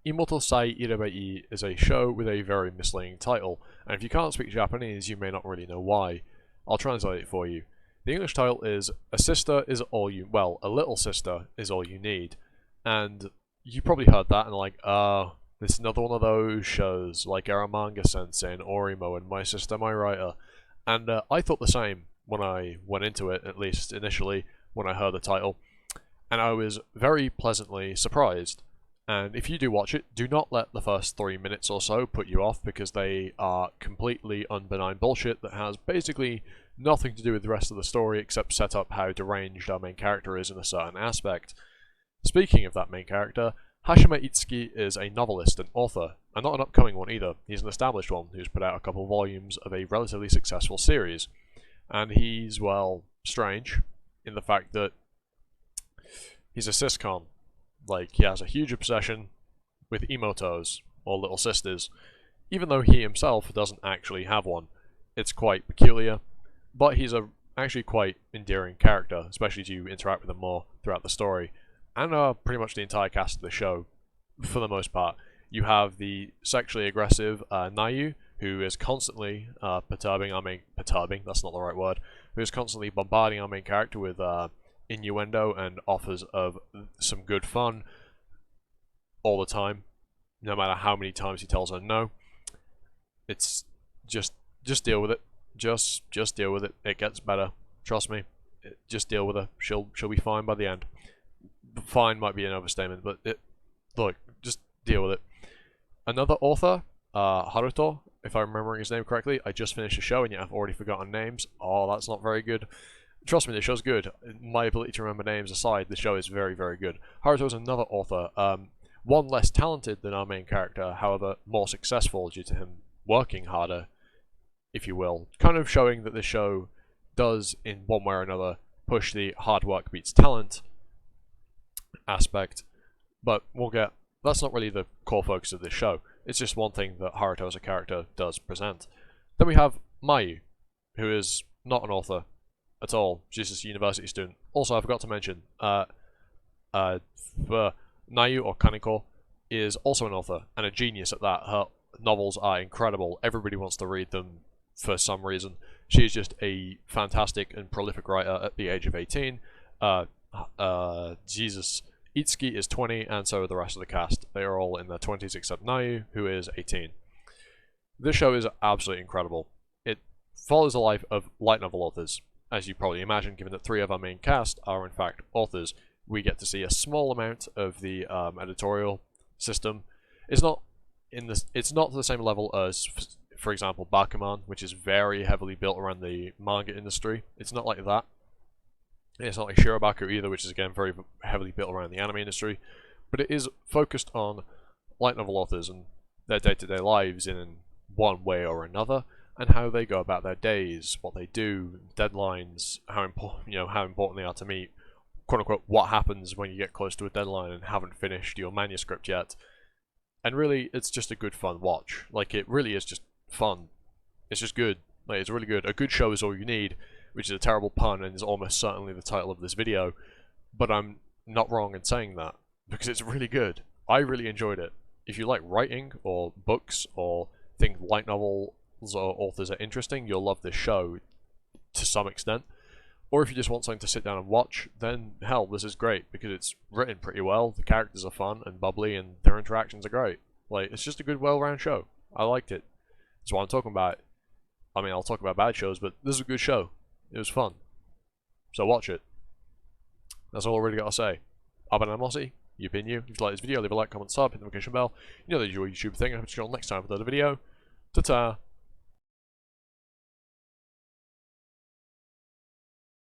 Imoto Sai Irebai is a show with a very misleading title, and if you can't speak Japanese, you may not really know why. I'll translate it for you. The English title is A Sister is All You... Well, A Little Sister is All You Need. And you probably heard that and like, this is another one of those shows, like Manga Sensei and Orimo and My Sister, My Writer. And I thought the same when I went into it, at least initially, when I heard the title. And I was very pleasantly surprised. And if you do watch it, do not let the first 3 minutes or so put you off, because they are completely unbenign bullshit that has basically nothing to do with the rest of the story except set up how deranged our main character is in a certain aspect. Speaking of that main character, Hashime Itsuki is a novelist and author, and not an upcoming one either. He's an established one who's put out a couple of volumes of a relatively successful series. And he's, well, strange in the fact that he's a siscon. Like, he has a huge obsession with imotos, or little sisters, even though he himself doesn't actually have one. It's quite peculiar, but he's a actually quite endearing character, especially as you interact with him more throughout the story. And pretty much the entire cast of the show, for the most part. You have the sexually aggressive Nayu, who is constantly perturbing, that's not the right word, who is constantly bombarding our main character with innuendo and offers of some good fun all the time, no matter how many times he tells her no. It's just deal with it. Just deal with it. It gets better. Trust me. Just deal with her. She'll be fine by the end. Fine might be an overstatement, but look, just deal with it. Another author, Haruto, if I'm remembering his name correctly. I just finished the show and yet I've already forgotten names. Oh, that's not very good. Trust me, the show's good. My ability to remember names aside, the show is very, very good. Haruto is another author, one less talented than our main character, however more successful due to him working harder, if you will. Kind of showing that the show does, in one way or another, push the hard work beats talent aspect, but that's not really the core focus of this show. It's just one thing that Haruto as a character does present. Then we have Mayu, who is not an author at all. She's just a university student. Also, I forgot to mention, Nayu, or Kaneko, is also an author, and a genius at that. Her novels are incredible. Everybody wants to read them for some reason. She is just a fantastic and prolific writer at the age of 18. Itsuki is 20, and so are the rest of the cast. They are all in their 20s except Nayu, who is 18. This show is absolutely incredible. It follows the life of light novel authors. As you probably imagine, given that 3 of our main cast are in fact authors, we get to see a small amount of the editorial system. It's not to the same level as, for example, Bakuman, which is very heavily built around the manga industry. It's not like that. It's not like Shirabaku either, which is again very heavily built around the anime industry. But it is focused on light novel authors and their day-to-day lives in one way or another, and how they go about their days, what they do, deadlines, how important they are to meet, quote-unquote, what happens when you get close to a deadline and haven't finished your manuscript yet. And really, it's just a good fun watch. Like, it really is just fun. It's just good. Like, it's really good. A good show is all you need, which is a terrible pun and is almost certainly the title of this video, but I'm not wrong in saying that, because it's really good. I really enjoyed it. If you like writing, or books, or think light novels or authors are interesting, you'll love this show to some extent. Or if you just want something to sit down and watch, then hell, this is great, because it's written pretty well, the characters are fun and bubbly, and their interactions are great. Like, it's just a good, well-rounded show. I liked it. That's what I'm talking about. I mean, I'll talk about bad shows, but this is a good show. It was fun. So watch it. That's all I really got to say. I've been Animosity. You've been you. If you like this video, leave a like, comment, sub, hit the notification bell. You know the usual YouTube thing. I hope to see you all next time with another video. Ta-ta!